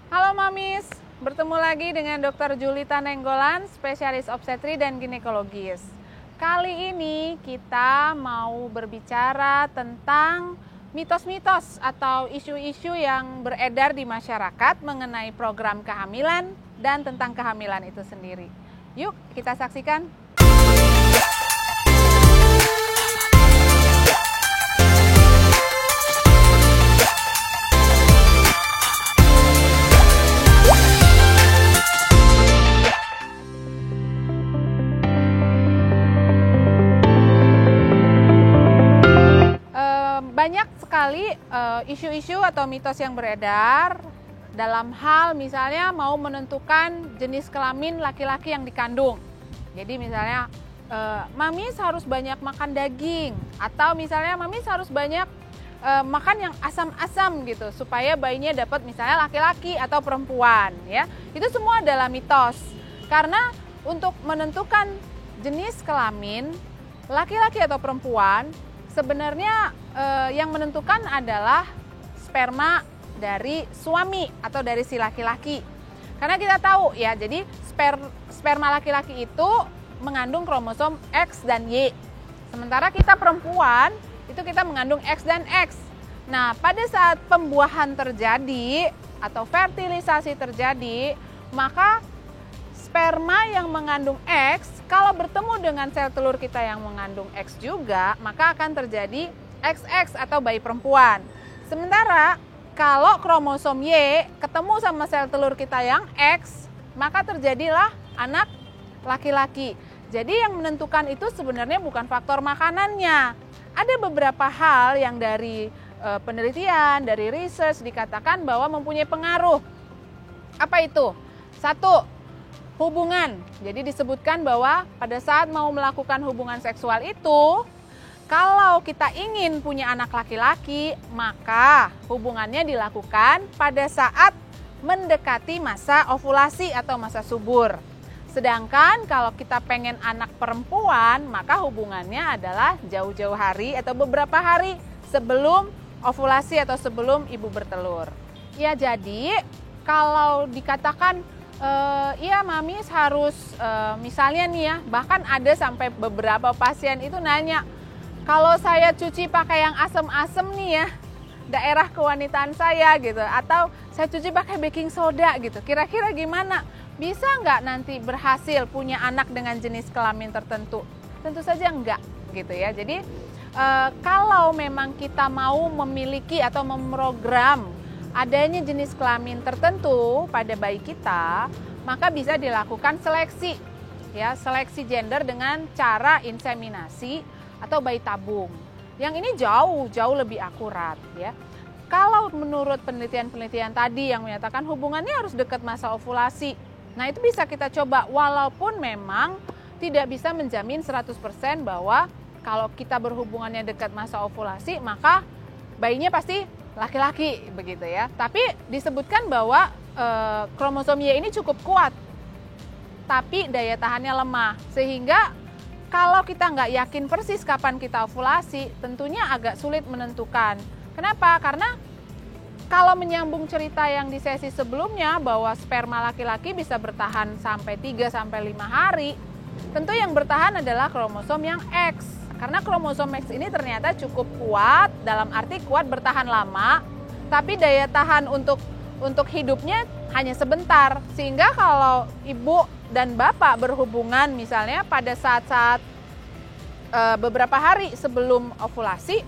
Halo Mamis, bertemu lagi dengan Dr. Julita Nenggolan, spesialis obstetri dan ginekologis. Kali ini kita mau berbicara tentang mitos-mitos atau isu-isu yang beredar di masyarakat mengenai program kehamilan dan tentang kehamilan itu sendiri. Yuk kita saksikan. Banyak sekali isu-isu atau mitos yang beredar dalam hal misalnya mau menentukan jenis kelamin laki-laki yang dikandung. Jadi misalnya Mamis harus banyak makan daging, atau misalnya Mamis harus banyak makan yang asam-asam gitu supaya bayinya dapat misalnya laki-laki atau perempuan ya. Itu semua adalah mitos. Karena untuk menentukan jenis kelamin laki-laki atau perempuan sebenarnya yang menentukan adalah sperma dari suami atau dari si laki-laki. Karena kita tahu ya, jadi sperma laki-laki itu mengandung kromosom X dan Y. Sementara kita perempuan, itu kita mengandung X dan X. Nah, pada saat pembuahan terjadi atau fertilisasi terjadi, maka sperma yang mengandung X, kalau bertemu dengan sel telur kita yang mengandung X juga, maka akan terjadi XX atau bayi perempuan. Sementara kalau kromosom Y ketemu sama sel telur kita yang X, maka terjadilah anak laki-laki. Jadi yang menentukan itu sebenarnya bukan faktor makanannya. Ada beberapa hal yang dari penelitian, dari research dikatakan bahwa mempunyai pengaruh. Apa itu? Satu, hubungan. Jadi disebutkan bahwa pada saat mau melakukan hubungan seksual itu, kalau kita ingin punya anak laki-laki, maka hubungannya dilakukan pada saat mendekati masa ovulasi atau masa subur. Sedangkan kalau kita pengen anak perempuan, maka hubungannya adalah jauh-jauh hari atau beberapa hari sebelum ovulasi atau sebelum ibu bertelur. Ya, jadi kalau dikatakan iya Mamis harus misalnya nih ya, bahkan ada sampai beberapa pasien itu nanya, kalau saya cuci pakai yang asem-asem nih ya, daerah kewanitaan saya gitu, atau saya cuci pakai baking soda gitu, kira-kira gimana? Bisa nggak nanti berhasil punya anak dengan jenis kelamin tertentu? Tentu saja enggak gitu ya. Jadi kalau memang kita mau memiliki atau memprogram adanya jenis kelamin tertentu pada bayi kita, maka bisa dilakukan seleksi ya, seleksi gender dengan cara inseminasi atau bayi tabung. Yang ini jauh lebih akurat ya. Kalau menurut penelitian-penelitian tadi yang menyatakan hubungannya harus dekat masa ovulasi. Nah, itu bisa kita coba walaupun memang tidak bisa menjamin 100% bahwa kalau kita berhubungannya dekat masa ovulasi maka bayinya pasti laki-laki begitu ya. Tapi disebutkan bahwa kromosom Y ini cukup kuat, tapi daya tahannya lemah. Sehingga kalau kita nggak yakin persis kapan kita ovulasi, tentunya agak sulit menentukan. Kenapa? Karena kalau menyambung cerita yang di sesi sebelumnya bahwa sperma laki-laki bisa bertahan sampai 3-5 hari, tentu yang bertahan adalah kromosom yang X. Karena kromosom X ini ternyata cukup kuat, dalam arti kuat bertahan lama, tapi daya tahan untuk hidupnya hanya sebentar. Sehingga kalau ibu dan bapak berhubungan misalnya pada saat-saat beberapa hari sebelum ovulasi,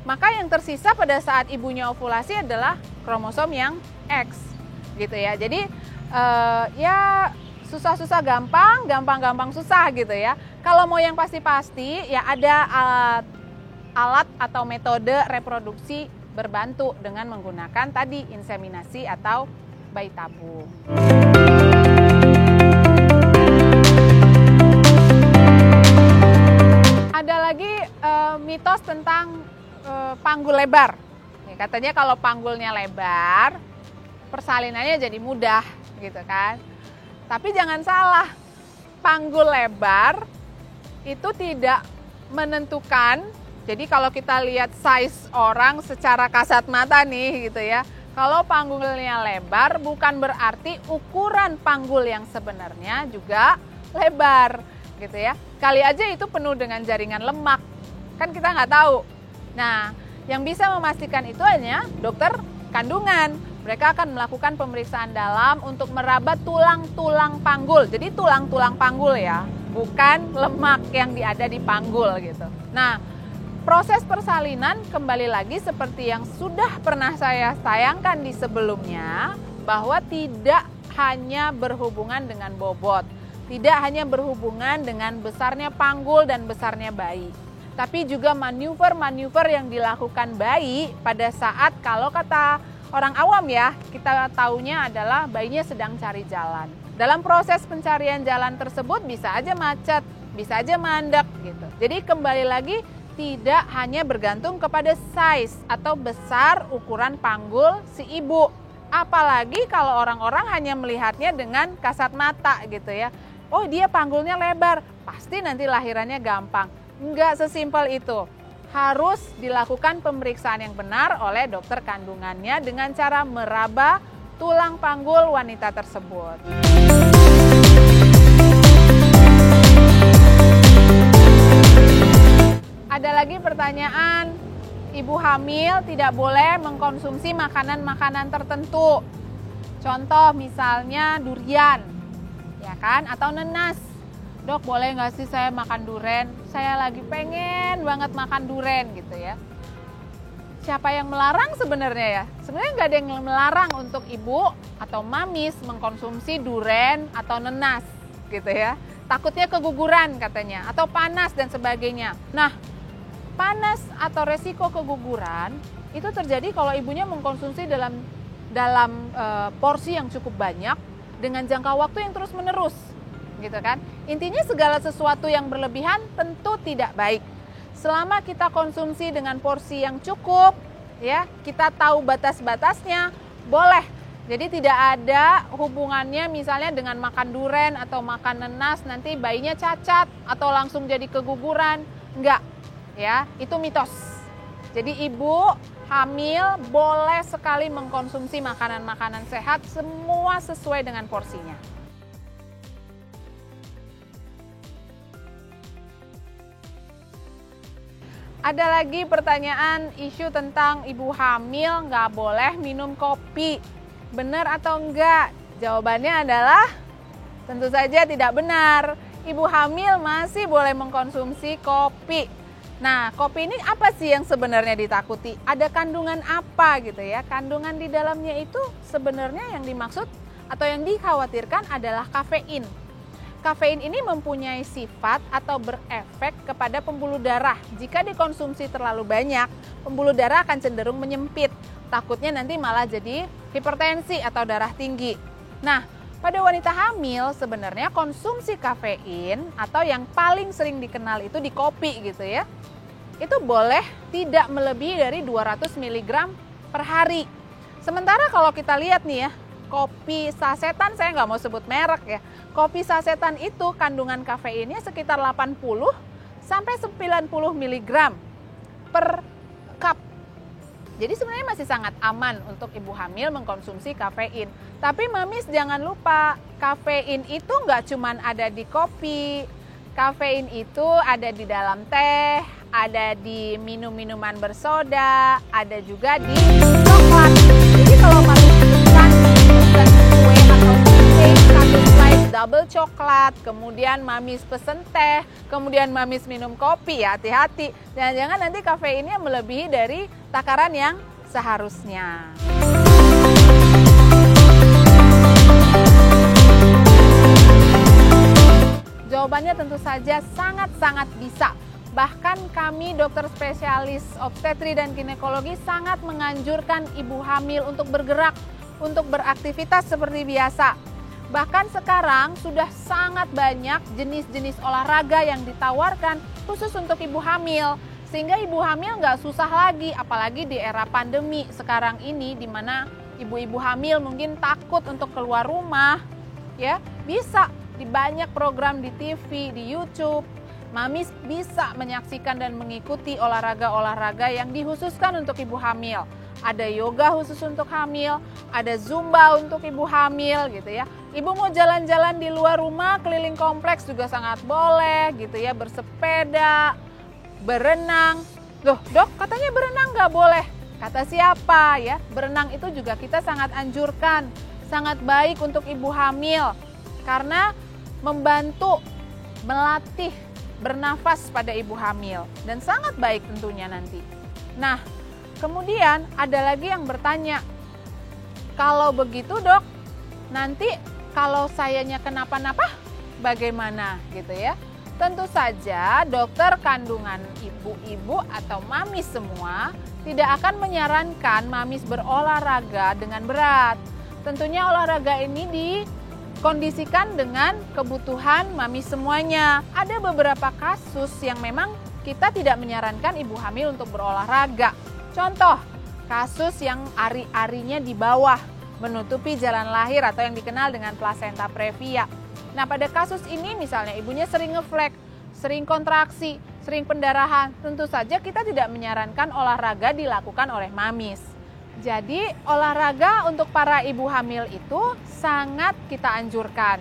maka yang tersisa pada saat ibunya ovulasi adalah kromosom yang X gitu ya. Jadi ya susah-susah gampang, gampang-gampang susah gitu ya. Kalau mau yang pasti-pasti ya ada alat atau metode reproduksi berbantu dengan menggunakan tadi inseminasi atau bayi tabung. Ada lagi mitos tentang panggul lebar. Ya, katanya kalau panggulnya lebar, persalinannya jadi mudah gitu kan. Tapi jangan salah, panggul lebar itu tidak menentukan. Jadi kalau kita lihat size orang secara kasat mata nih gitu ya, Kalau panggulnya lebar bukan berarti ukuran panggul yang sebenarnya juga lebar gitu ya. Kali aja itu penuh dengan jaringan lemak, kan kita nggak tahu. Nah, yang bisa memastikan itu hanya dokter kandungan. Mereka akan melakukan pemeriksaan dalam untuk meraba tulang-tulang panggul. Jadi tulang-tulang panggul ya, bukan lemak yang ada di panggul gitu. Nah, proses persalinan kembali lagi seperti yang sudah pernah saya tayangkan di sebelumnya, bahwa tidak hanya berhubungan dengan bobot, tidak hanya berhubungan dengan besarnya panggul dan besarnya bayi, tapi juga manuver-manuver yang dilakukan bayi pada saat, kalau kata orang awam ya, kita taunya adalah bayinya sedang cari jalan. Dalam proses pencarian jalan tersebut bisa aja macet, bisa aja mandek gitu. Jadi kembali lagi, tidak hanya bergantung kepada size atau besar ukuran panggul si ibu. Apalagi kalau orang-orang hanya melihatnya dengan kasat mata gitu ya. Oh, dia panggulnya lebar, pasti nanti lahirannya gampang. Enggak sesimpel itu. Harus dilakukan pemeriksaan yang benar oleh dokter kandungannya dengan cara meraba tulang panggul wanita tersebut. Ada lagi pertanyaan, ibu hamil tidak boleh mengkonsumsi makanan-makanan tertentu. Contoh misalnya durian, ya kan, atau nenas. Dok, boleh nggak sih saya makan durian? Saya lagi pengen banget makan durian gitu ya. Siapa yang melarang sebenarnya ya? Sebenarnya nggak ada yang melarang untuk ibu atau mamis mengkonsumsi durian atau nenas gitu ya. Takutnya keguguran katanya, atau panas dan sebagainya. Nah, panas atau resiko keguguran itu terjadi kalau ibunya mengkonsumsi dalam porsi yang cukup banyak dengan jangka waktu yang terus menerus, gitu kan? Intinya segala sesuatu yang berlebihan tentu tidak baik. Selama kita konsumsi dengan porsi yang cukup, ya, kita tahu batas-batasnya, boleh. Jadi tidak ada hubungannya misalnya dengan makan durian atau makan nenas nanti bayinya cacat atau langsung jadi keguguran, enggak. Ya, itu mitos. Jadi ibu hamil boleh sekali mengkonsumsi makanan-makanan sehat, semua sesuai dengan porsinya. Ada lagi pertanyaan isu tentang ibu hamil nggak boleh minum kopi. Benar atau enggak? Jawabannya adalah tentu saja tidak benar. Ibu hamil masih boleh mengkonsumsi kopi. Nah, kopi ini apa sih yang sebenarnya ditakuti? Ada kandungan apa gitu ya? Kandungan di dalamnya itu sebenarnya yang dimaksud atau yang dikhawatirkan adalah kafein. Kafein ini mempunyai sifat atau berefek kepada pembuluh darah. Jika dikonsumsi terlalu banyak, pembuluh darah akan cenderung menyempit. Takutnya nanti malah jadi hipertensi atau darah tinggi. Nah, pada wanita hamil sebenarnya konsumsi kafein atau yang paling sering dikenal itu di kopi gitu ya. Itu boleh tidak melebihi dari 200 mg per hari. Sementara kalau kita lihat nih ya, kopi sasetan, saya nggak mau sebut merek ya. Kopi sasetan itu kandungan kafeinnya sekitar 80 sampai 90 mg per cup. Jadi sebenarnya masih sangat aman untuk ibu hamil mengkonsumsi kafein. Tapi mamis jangan lupa, kafein itu nggak cuma ada di kopi. Kafein itu ada di dalam teh, ada di minum-minuman bersoda, ada juga di coklat. Jadi kalau mamis pesan kue atau cake, 1 slice double coklat, kemudian mamis pesen teh, kemudian mamis minum kopi, ya hati-hati. Jangan-jangan nanti kafeinnya melebihi dari takaran yang seharusnya. Jawabannya tentu saja sangat-sangat bisa. Bahkan kami dokter spesialis obstetri dan ginekologi sangat menganjurkan ibu hamil untuk bergerak, untuk beraktivitas seperti biasa. Bahkan sekarang sudah sangat banyak jenis-jenis olahraga yang ditawarkan khusus untuk ibu hamil. Sehingga ibu hamil nggak susah lagi, apalagi di era pandemi sekarang ini di mana ibu-ibu hamil mungkin takut untuk keluar rumah. Ya, bisa di banyak program di TV, di YouTube, mamis bisa menyaksikan dan mengikuti olahraga-olahraga yang dikhususkan untuk ibu hamil. ada yoga khusus untuk hamil, ada zumba untuk ibu hamil gitu ya. Ibu mau jalan-jalan di luar rumah, keliling kompleks juga sangat boleh gitu ya, bersepeda, berenang. Loh dok, katanya berenang nggak boleh. Kata siapa ya? Berenang itu juga kita sangat anjurkan, sangat baik untuk ibu hamil karena membantu melatih bernafas pada ibu hamil dan sangat baik tentunya nanti. Nah, kemudian ada lagi yang bertanya, kalau begitu dok, nanti kalau sayanya kenapa-napa bagaimana gitu ya? Tentu saja dokter kandungan ibu-ibu atau mamis semua tidak akan menyarankan mamis berolahraga dengan berat. Tentunya olahraga ini dikondisikan dengan kebutuhan mamis semuanya. Ada beberapa kasus yang memang kita tidak menyarankan ibu hamil untuk berolahraga. Contoh, kasus yang ari-arinya di bawah, menutupi jalan lahir atau yang dikenal dengan plasenta previa. Nah, pada kasus ini misalnya ibunya sering ngeflek, sering kontraksi, sering pendarahan, tentu saja kita tidak menyarankan olahraga dilakukan oleh mamis. Jadi, olahraga untuk para ibu hamil itu sangat kita anjurkan.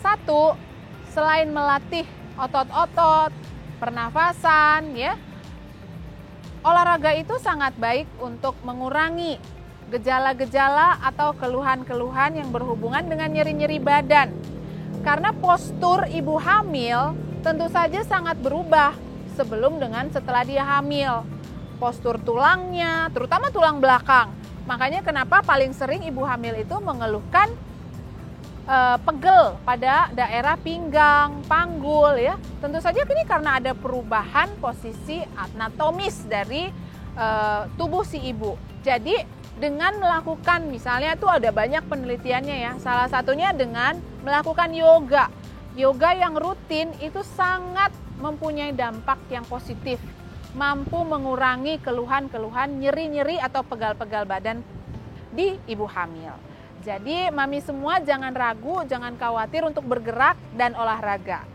Satu, selain melatih otot-otot, pernafasan, ya, olahraga itu sangat baik untuk mengurangi gejala-gejala atau keluhan-keluhan yang berhubungan dengan nyeri-nyeri badan. Karena postur ibu hamil tentu saja sangat berubah sebelum dengan setelah dia hamil. Postur tulangnya, terutama tulang belakang. Makanya kenapa paling sering ibu hamil itu mengeluhkan pegel pada daerah pinggang, panggul ya. Tentu saja ini karena ada perubahan posisi anatomis dari tubuh si ibu. Jadi dengan melakukan misalnya itu ada banyak penelitiannya ya. Salah satunya dengan melakukan yoga. Yoga yang rutin itu sangat mempunyai dampak yang positif. Mampu mengurangi keluhan-keluhan nyeri-nyeri atau pegal-pegal badan di ibu hamil. Jadi mami semua jangan ragu, jangan khawatir untuk bergerak dan olahraga.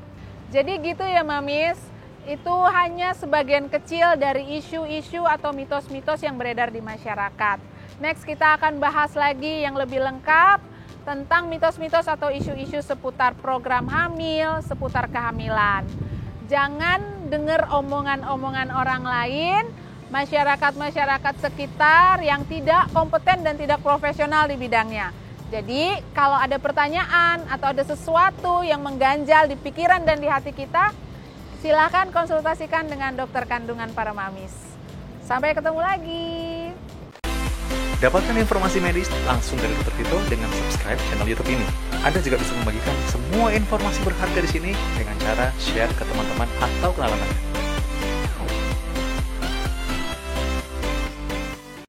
Jadi gitu ya mamis, itu hanya sebagian kecil dari isu-isu atau mitos-mitos yang beredar di masyarakat. Next kita akan bahas lagi yang lebih lengkap tentang mitos-mitos atau isu-isu seputar program hamil, seputar kehamilan. Jangan dengar omongan-omongan orang lain, masyarakat-masyarakat sekitar yang tidak kompeten dan tidak profesional di bidangnya. Jadi kalau ada pertanyaan atau ada sesuatu yang mengganjal di pikiran dan di hati kita, silakan konsultasikan dengan dokter kandungan para mamis. Sampai ketemu lagi. Dapatkan informasi medis langsung dari Dr. Vito dengan subscribe channel YouTube ini. Anda juga bisa membagikan semua informasi berharga di sini dengan cara share ke teman-teman atau kenalan Anda.